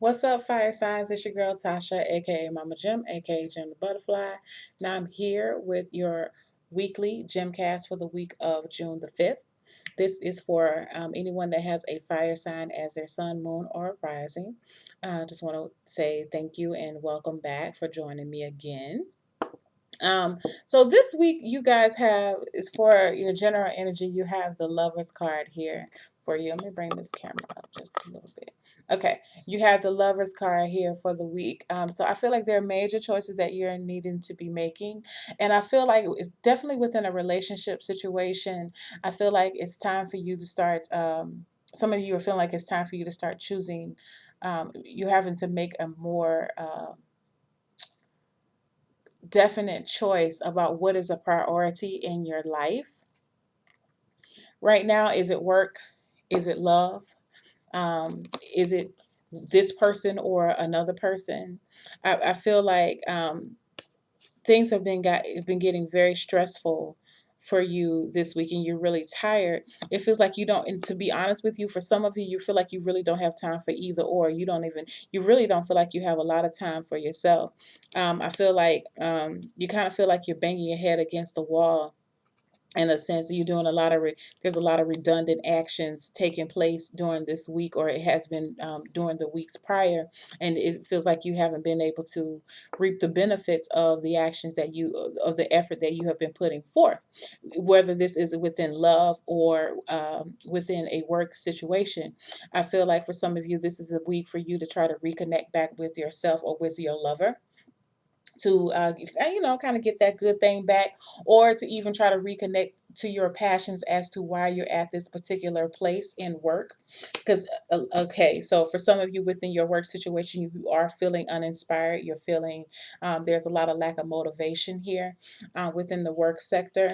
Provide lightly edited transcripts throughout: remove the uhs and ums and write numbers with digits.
What's up, fire signs? It's your girl Tasha, aka Mama Gem, aka Gem the Butterfly. Now I'm here with your weekly GemCast for the week of June the 5th. This is for anyone that has a fire sign as their sun, moon, or rising. Just want to say thank you and welcome back for joining me again. So this week you guys have is for your general energy. You have the Lovers card here for you. Let me bring this camera up just a little bit. Okay, you have the Lovers card here for the week. So I feel like there are major choices that you're needing to be making, and I feel like it's definitely within a relationship situation. I feel like it's time for you to start. Some of you are feeling like it's time for you to start choosing. You're having to make a more definite choice about what is a priority in your life right now. Is it work? Is it love? Is it this person or another person? I feel like things have been getting very stressful for you this week and you're really tired. It feels like you don't, and to be honest with you, for some of you, you feel like you really don't have time for either or. You really don't feel like you have a lot of time for yourself. I feel like you kind of feel like you're banging your head against the wall in a sense. You're doing a lot of there's a lot of redundant actions taking place during this week, or it has been during the weeks prior, and it feels like you haven't been able to reap the benefits of the actions that you of the effort that you have been putting forth, whether this is within love or within a work situation. I feel like for some of you this is a week for you to try to reconnect back with yourself or with your lover, to kind of get that good thing back, or to even try to reconnect to your passions as to why you're at this particular place in work. Because okay, so for some of you within your work situation, you are feeling uninspired. You're feeling there's a lot of lack of motivation here within the work sector.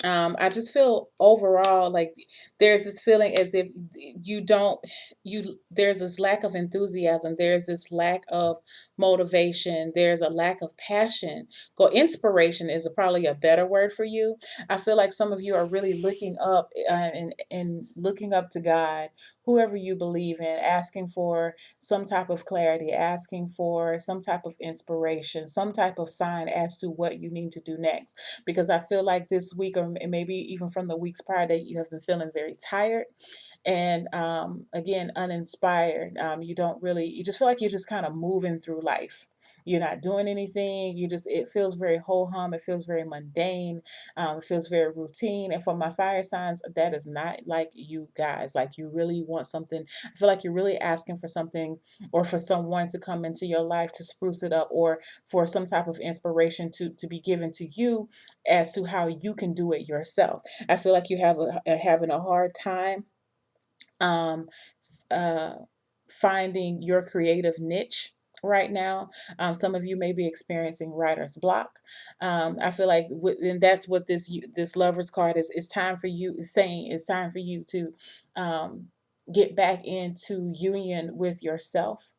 I just feel overall like there's this feeling as if you don't, there's this lack of enthusiasm, there's this lack of motivation, there's a lack of passion. Go inspiration is probably a better word for you. I feel like some of you are really looking up and looking up to God, whoever you believe in, asking for some type of clarity, asking for some type of inspiration, some type of sign as to what you need to do next, because I feel like this week, or maybe even from the weeks prior, that you have been feeling very tired and again uninspired. You don't really, you just feel like you're just kind of moving through life. You're not doing anything. You just, it feels very ho hum. It feels very mundane. It feels very routine. And for my fire signs, that is not like you guys. Like you really want something. I feel like you're really asking for something, or for someone to come into your life to spruce it up, or for some type of inspiration to be given to you as to how you can do it yourself. I feel like you have having a hard time um, uh, finding your creative niche right now. Some of you may be experiencing writer's block. I feel like, and that's what this Lovers card is. It's time for you. It's saying it's time for you to get back into union with yourself.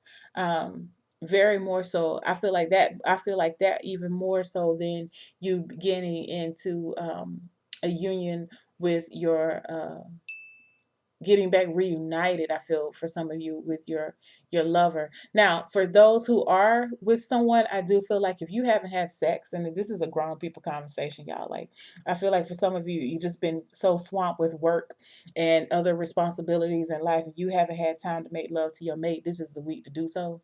Very more so. I feel like that. I feel like that even more so than you getting into a union with your getting back reunited. I feel for some of you with your lover. Now for those who are with someone, I do feel like if you haven't had sex, and this is a grown people conversation, y'all, like I feel like for some of you, you just been so swamped with work and other responsibilities in life, and you haven't had time to make love to your mate. This is the week to do so.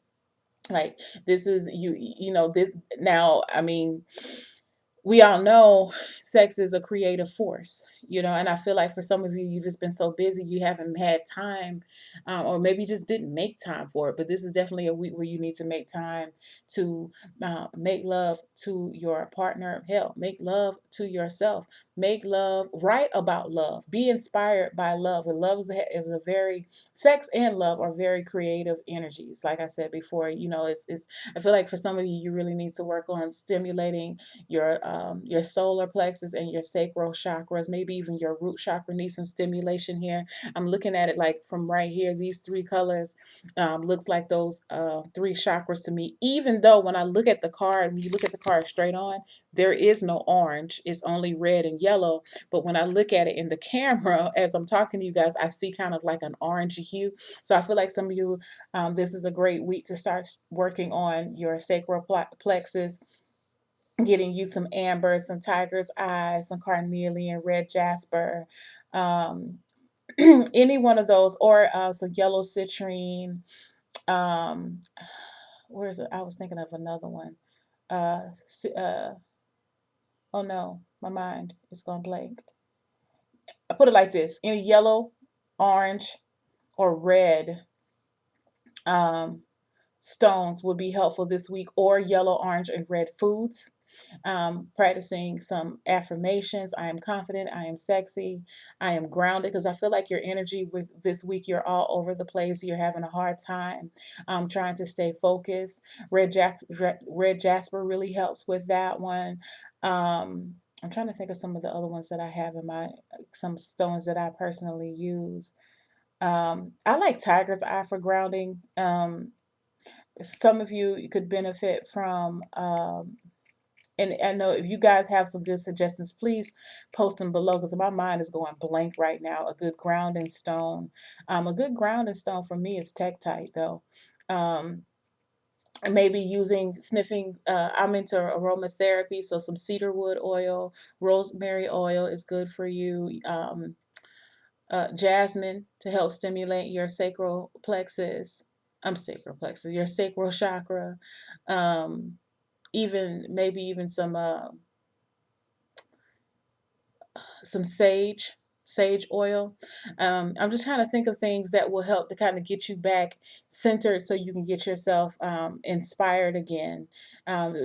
Like this is this. Now I mean, we all know sex is a creative force, and I feel like for some of you, you've just been so busy, you haven't had time, or maybe you just didn't make time for it. But this is definitely a week where you need to make time to make love to your partner. Hell, make love to yourself. Make love, write about love, be inspired by love. And love is a very, sex and love are very creative energies. Like I said before, it's I feel like for some of you, you really need to work on stimulating your solar plexus and your sacral chakras. Maybe even your root chakra needs some stimulation here. I'm looking at it like from right here. These three colors looks like those three chakras to me. Even though when I look at the card, when you look at the card straight on, there is no orange. It's only red and yellow, but when I look at it in the camera as I'm talking to you guys, I see kind of like an orange hue. So I feel like some of you, this is a great week to start working on your sacral plexus, getting you some amber, some tiger's eye, some carnelian, red jasper, um, any one of those, or some yellow citrine. Um, where is it? I was thinking of another one. Oh no, my mind is gone blank. I put it like this: any yellow, orange, or red um, stones would be helpful this week, or yellow, orange, and red foods. Practicing some affirmations. I am confident. I am sexy. I am grounded, because I feel like your energy with this week, you're all over the place. You're having a hard time trying to stay focused. Red jasper really helps with that one. I'm trying to think of some of the other ones that I have in my, some stones that I personally use. I like tiger's eye for grounding. Some of you could benefit from and I know if you guys have some good suggestions, please post them below, because my mind is going blank right now. A good grounding stone. A good grounding stone for me is Tektite, though. Um, and maybe using sniffing. I'm into aromatherapy, so some cedarwood oil, rosemary oil is good for you. Jasmine to help stimulate your sacral plexus. Sacral plexus, your sacral chakra. Even maybe even some sage oil. I'm just trying to think of things that will help to kind of get you back centered, so you can get yourself inspired again.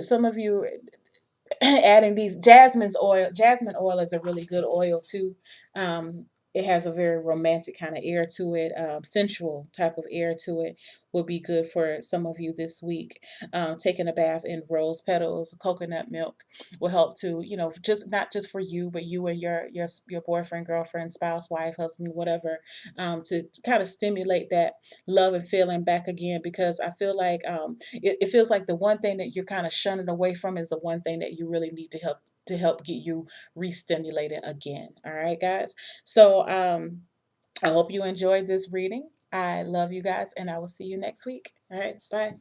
Some of you adding these jasmine oil is a really good oil too. It has a very romantic kind of air to it, sensual type of air to it. Would be good for some of you this week. Taking a bath in rose petals, coconut milk will help to, just not just for you, but you and your boyfriend, girlfriend, spouse, wife, husband, whatever, to kind of stimulate that love and feeling back again. Because I feel like it feels like the one thing that you're kind of shunning away from is the one thing that you really need to help get you re-stimulated again. All right, guys. So I hope you enjoyed this reading. I love you guys, and I will see you next week. All right, bye.